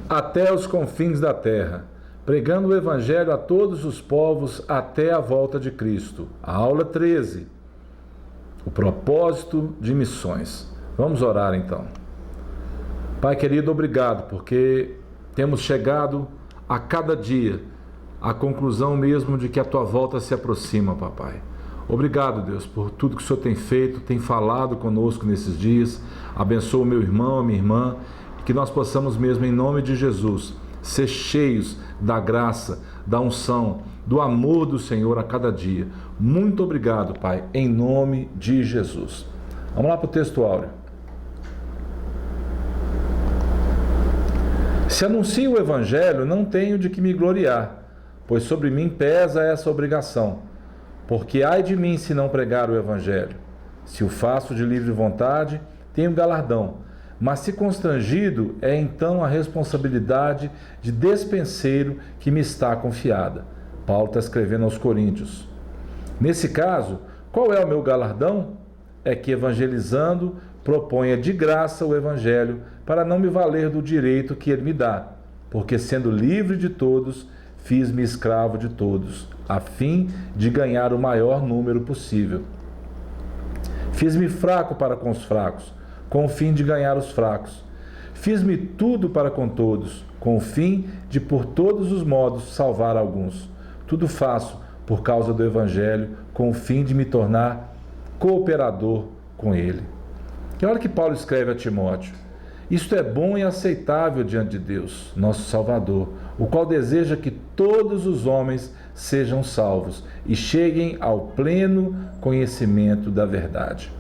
até os confins da terra, pregando o Evangelho a todos os povos até a volta de Cristo. A aula 13, o propósito de missões. Vamos orar então. Pai querido, obrigado, porque temos chegado a cada dia à conclusão mesmo de que a Tua volta se aproxima, Papai. Obrigado, Deus, por tudo que o Senhor tem feito, tem falado conosco nesses dias. Abençoa o meu irmão, a minha irmã, que nós possamos mesmo, em nome de Jesus, ser cheios da graça, da unção, do amor do Senhor a cada dia. Muito obrigado, Pai, em nome de Jesus. Vamos lá para o texto áureo. Se anuncio o Evangelho, não tenho de que me gloriar, pois sobre mim pesa essa obrigação. Porque ai de mim se não pregar o Evangelho. Se o faço de livre vontade, tenho galardão. Mas se constrangido, é então a responsabilidade de despenseiro que me está confiada. Paulo está escrevendo aos Coríntios. Nesse caso, qual é o meu galardão? É que, evangelizando, proponha de graça o Evangelho, para não me valer do direito que ele me dá. Porque, sendo livre de todos, fiz-me escravo de todos, a fim de ganhar o maior número possível. Fiz-me fraco para com os fracos, com o fim de ganhar os fracos. Fiz-me tudo para com todos, com o fim de, por todos os modos, salvar alguns. Tudo faço por causa do Evangelho, com o fim de me tornar cooperador com ele. E olha que Paulo escreve a Timóteo: isto é bom e aceitável diante de Deus, nosso Salvador, o qual deseja que todos os homens sejam salvos e cheguem ao pleno conhecimento da verdade.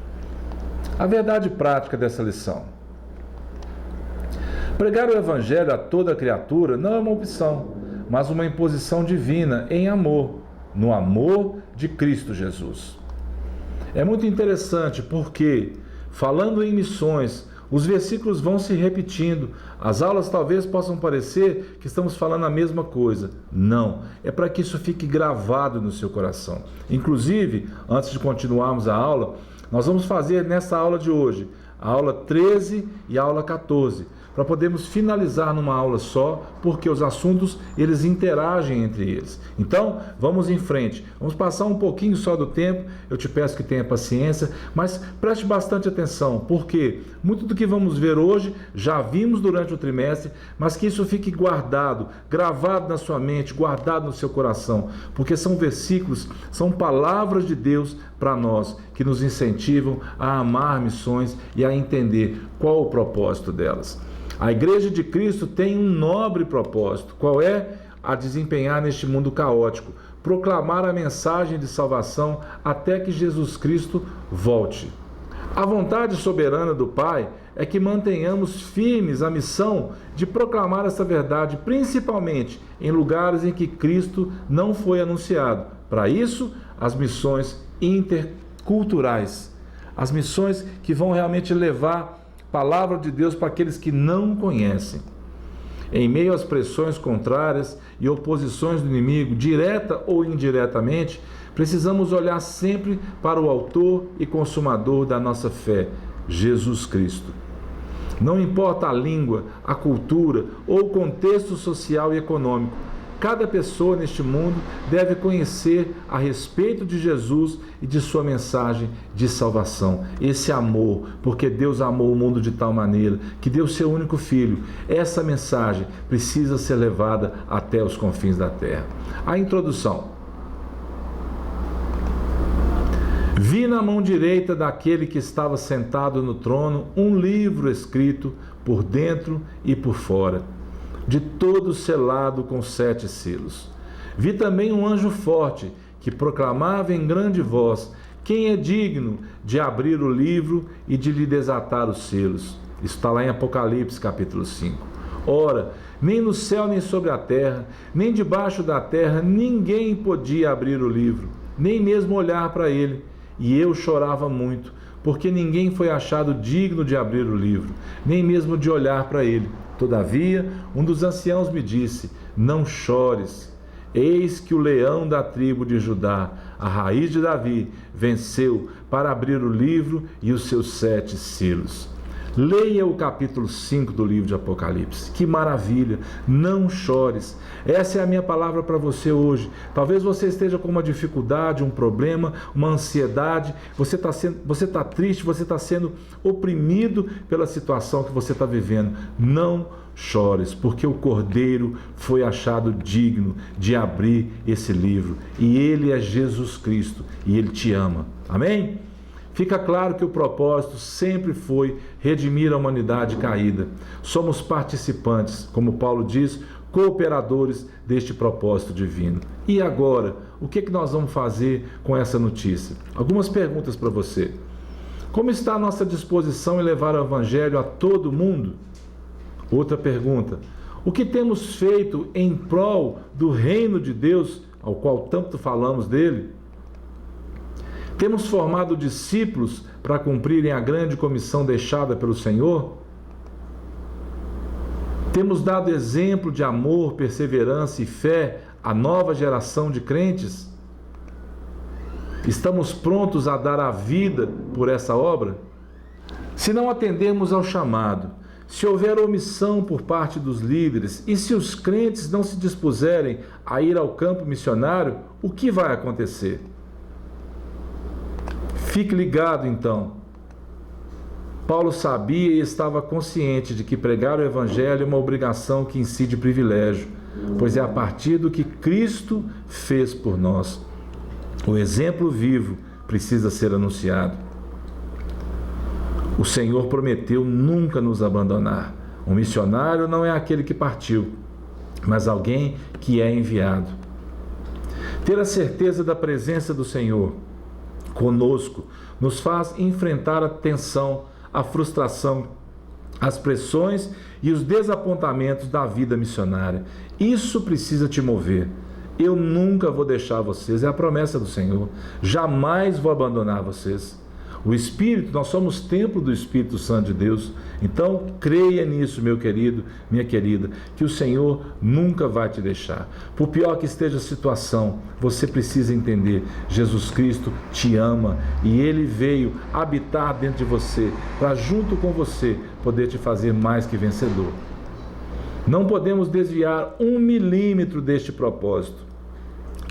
A verdade prática dessa lição: pregar o Evangelho a toda criatura não é uma opção, mas uma imposição divina em amor, no amor de Cristo Jesus. É muito interessante porque, falando em missões, os versículos vão se repetindo. As aulas talvez possam parecer que estamos falando a mesma coisa. Não, é para que isso fique gravado no seu coração. Inclusive, antes de continuarmos a aula, nós vamos fazer nessa aula de hoje, a aula 13 e a aula 14, para podermos finalizar numa aula só, porque os assuntos, eles interagem entre eles. Então, vamos em frente. Vamos passar um pouquinho só do tempo, eu te peço que tenha paciência, mas preste bastante atenção, porque muito do que vamos ver hoje, já vimos durante o trimestre, mas que isso fique guardado, gravado na sua mente, guardado no seu coração, porque são versículos, são palavras de Deus para nós, que nos incentivam a amar missões e a entender qual o propósito delas. A Igreja de Cristo tem um nobre propósito. Qual é? A desempenhar neste mundo caótico, proclamar a mensagem de salvação até que Jesus Cristo volte. A vontade soberana do Pai é que mantenhamos firmes a missão de proclamar essa verdade, principalmente em lugares em que Cristo não foi anunciado. Para isso, as missões interculturais, as missões que vão realmente levar palavra de Deus para aqueles que não conhecem. Em meio às pressões contrárias e oposições do inimigo, direta ou indiretamente, precisamos olhar sempre para o autor e consumador da nossa fé, Jesus Cristo. Não importa a língua, a cultura ou o contexto social e econômico, cada pessoa neste mundo deve conhecer a respeito de Jesus e de sua mensagem de salvação. Esse amor, porque Deus amou o mundo de tal maneira que deu seu único filho. Essa mensagem precisa ser levada até os confins da terra. A introdução. Vi na mão direita daquele que estava sentado no trono um livro escrito por dentro e por fora, de todo selado com 7 selos. Vi também um anjo forte, que proclamava em grande voz: quem é digno de abrir o livro e de lhe desatar os selos? Isso está lá em Apocalipse, capítulo 5. Ora, nem no céu, nem sobre a terra, nem debaixo da terra, ninguém podia abrir o livro, nem mesmo olhar para ele. E eu chorava muito, porque ninguém foi achado digno de abrir o livro, nem mesmo de olhar para ele. Todavia, um dos anciãos me disse: não chores, eis que o leão da tribo de Judá, a raiz de Davi, venceu para abrir o livro e os seus 7 selos. Leia o capítulo 5 do livro de Apocalipse. Que maravilha! Não chores. Essa é a minha palavra para você hoje. Talvez você esteja com uma dificuldade, um problema, uma ansiedade. Você está triste, você está sendo oprimido pela situação que você está vivendo. Não chores, porque o Cordeiro foi achado digno de abrir esse livro. E Ele é Jesus Cristo e Ele te ama. Amém? Fica claro que o propósito sempre foi redimir a humanidade caída. Somos participantes, como Paulo diz, cooperadores deste propósito divino. E agora, o que nós vamos fazer com essa notícia? Algumas perguntas para você. Como está a nossa disposição em levar o Evangelho a todo mundo? Outra pergunta. O que temos feito em prol do reino de Deus, ao qual tanto falamos dele? Temos formado discípulos para cumprirem a grande comissão deixada pelo Senhor? Temos dado exemplo de amor, perseverança e fé à nova geração de crentes? Estamos prontos a dar a vida por essa obra? Se não atendermos ao chamado, se houver omissão por parte dos líderes e se os crentes não se dispuserem a ir ao campo missionário, o que vai acontecer? Fique ligado, então. Paulo sabia e estava consciente de que pregar o Evangelho é uma obrigação que incide privilégio, pois é a partir do que Cristo fez por nós. O exemplo vivo precisa ser anunciado. O Senhor prometeu nunca nos abandonar. Um missionário não é aquele que partiu, mas alguém que é enviado. Ter a certeza da presença do Senhor conosco nos faz enfrentar a tensão, a frustração, as pressões e os desapontamentos da vida missionária. Isso precisa te mover. Eu nunca vou deixar vocês, é a promessa do Senhor. Jamais vou abandonar vocês. O Espírito, nós somos templo do Espírito Santo de Deus. Então, creia nisso, meu querido, minha querida, que o Senhor nunca vai te deixar. Por pior que esteja a situação, você precisa entender, Jesus Cristo te ama e Ele veio habitar dentro de você, para junto com você poder te fazer mais que vencedor. Não podemos desviar 1 milímetro deste propósito.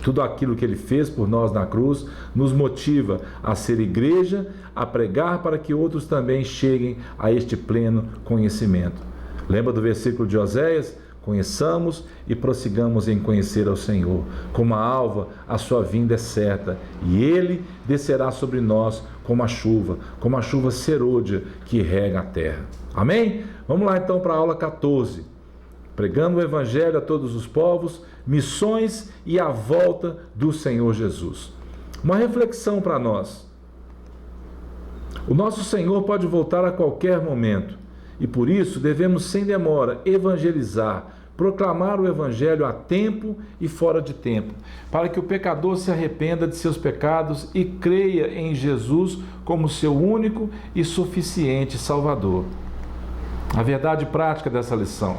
Tudo aquilo que Ele fez por nós na cruz nos motiva a ser igreja, a pregar para que outros também cheguem a este pleno conhecimento. Lembra do versículo de Oséias? Conheçamos e prossigamos em conhecer ao Senhor. Como a alva, a sua vinda é certa, e Ele descerá sobre nós como a chuva serôdia que rega a terra. Amém? Vamos lá então para a aula 14. Pregando o Evangelho a todos os povos, missões e a volta do Senhor Jesus. Uma reflexão para nós. O nosso Senhor pode voltar a qualquer momento e por isso devemos sem demora evangelizar, proclamar o Evangelho a tempo e fora de tempo, para que o pecador se arrependa de seus pecados e creia em Jesus como seu único e suficiente Salvador. A verdade prática dessa lição.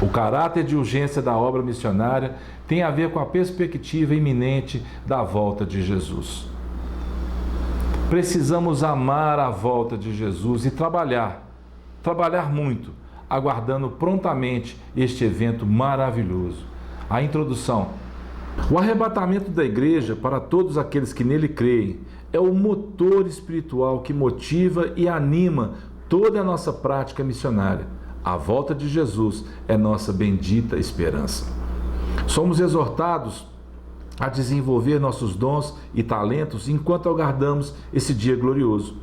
O caráter de urgência da obra missionária tem a ver com a perspectiva iminente da volta de Jesus. Precisamos amar a volta de Jesus e trabalhar muito, aguardando prontamente este evento maravilhoso. A introdução. O arrebatamento da igreja para todos aqueles que nele creem é o motor espiritual que motiva e anima toda a nossa prática missionária. A volta de Jesus é nossa bendita esperança. Somos exortados a desenvolver nossos dons e talentos enquanto aguardamos esse dia glorioso.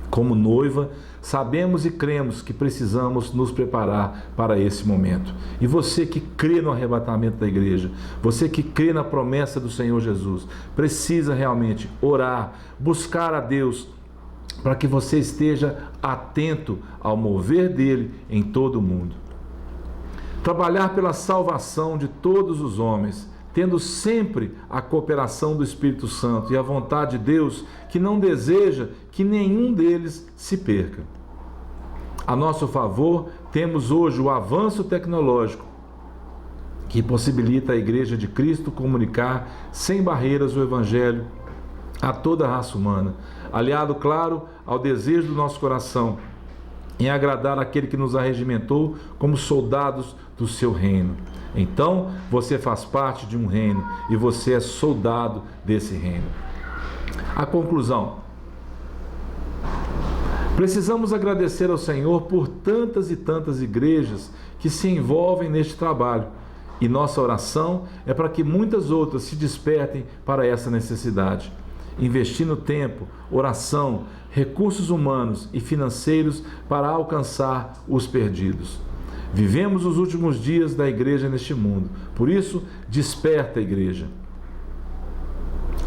Como noiva, sabemos e cremos que precisamos nos preparar para esse momento. E você que crê no arrebatamento da igreja, você que crê na promessa do Senhor Jesus, precisa realmente orar, buscar a Deus, para que você esteja atento ao mover dele em todo o mundo. Trabalhar pela salvação de todos os homens, tendo sempre a cooperação do Espírito Santo e a vontade de Deus, que não deseja que nenhum deles se perca. A nosso favor, temos hoje o avanço tecnológico, que possibilita à Igreja de Cristo comunicar sem barreiras o Evangelho a toda a raça humana, aliado, claro, ao desejo do nosso coração em agradar aquele que nos arregimentou como soldados do seu reino. Então, você faz parte de um reino e você é soldado desse reino. A conclusão: precisamos agradecer ao Senhor por tantas e tantas igrejas que se envolvem neste trabalho, e nossa oração é para que muitas outras se despertem para essa necessidade, investindo tempo, oração, recursos humanos e financeiros para alcançar os perdidos. Vivemos os últimos dias da igreja neste mundo, por isso, desperta a igreja.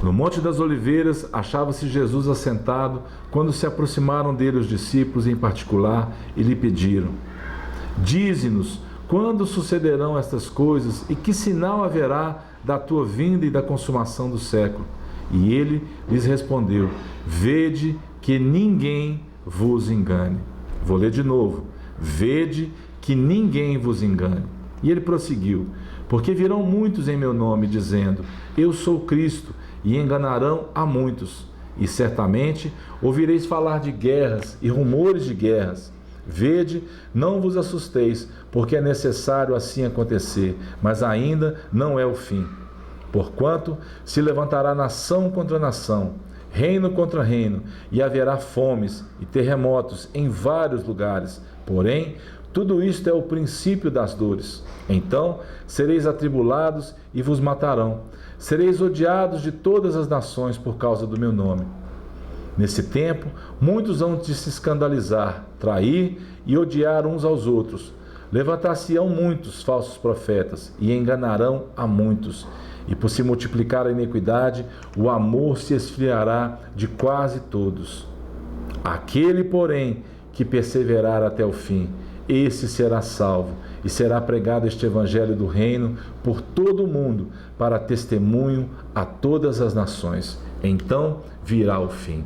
No Monte das Oliveiras achava-se Jesus assentado quando se aproximaram dele os discípulos em particular e lhe pediram: dize-nos quando sucederão estas coisas e que sinal haverá da tua vinda e da consumação do século. E ele lhes respondeu: vede que ninguém vos engane. Vou ler de novo: vede que ninguém vos engane. E ele prosseguiu: porque virão muitos em meu nome, dizendo: eu sou Cristo, e enganarão a muitos. E certamente ouvireis falar de guerras e rumores de guerras. Vede, não vos assusteis, porque é necessário assim acontecer, mas ainda não é o fim. Porquanto se levantará nação contra nação, reino contra reino, e haverá fomes e terremotos em vários lugares. Porém, tudo isto é o princípio das dores. Então sereis atribulados e vos matarão. Sereis odiados de todas as nações por causa do meu nome. Nesse tempo, muitos hão de se escandalizar, trair e odiar uns aos outros. Levantar-se-ão muitos falsos profetas e enganarão a muitos. E por se multiplicar a iniquidade, o amor se esfriará de quase todos. Aquele, porém, que perseverar até o fim, esse será salvo, e será pregado este evangelho do reino por todo o mundo, para testemunho a todas as nações. Então virá o fim.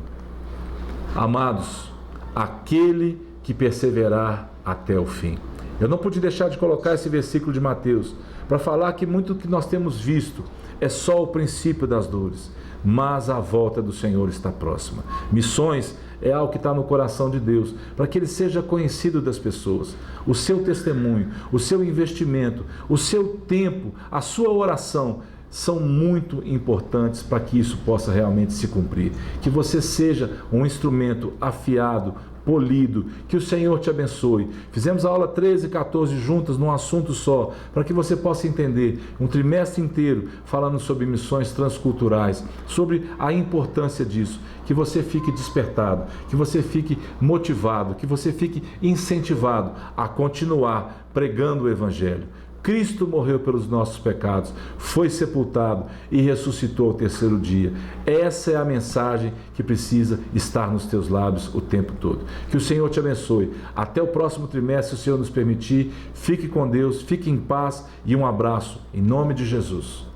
Amados, aquele que perseverar até o fim. Eu não pude deixar de colocar esse versículo de Mateus, para falar que muito que nós temos visto é só o princípio das dores, mas a volta do Senhor está próxima. Missões é algo que está no coração de Deus, para que ele seja conhecido das pessoas. O seu testemunho, o seu investimento, o seu tempo, a sua oração são muito importantes para que isso possa realmente se cumprir. Que você seja um instrumento afiado, polido, que o Senhor te abençoe. Fizemos a aula 13 e 14 juntas num assunto só, para que você possa entender um trimestre inteiro falando sobre missões transculturais, sobre a importância disso, que você fique despertado, que você fique motivado, que você fique incentivado a continuar pregando o Evangelho. Cristo morreu pelos nossos pecados, foi sepultado e ressuscitou ao terceiro dia. Essa é a mensagem que precisa estar nos teus lábios o tempo todo. Que o Senhor te abençoe. Até o próximo trimestre, se o Senhor nos permitir. Fique com Deus, fique em paz e um abraço, em nome de Jesus.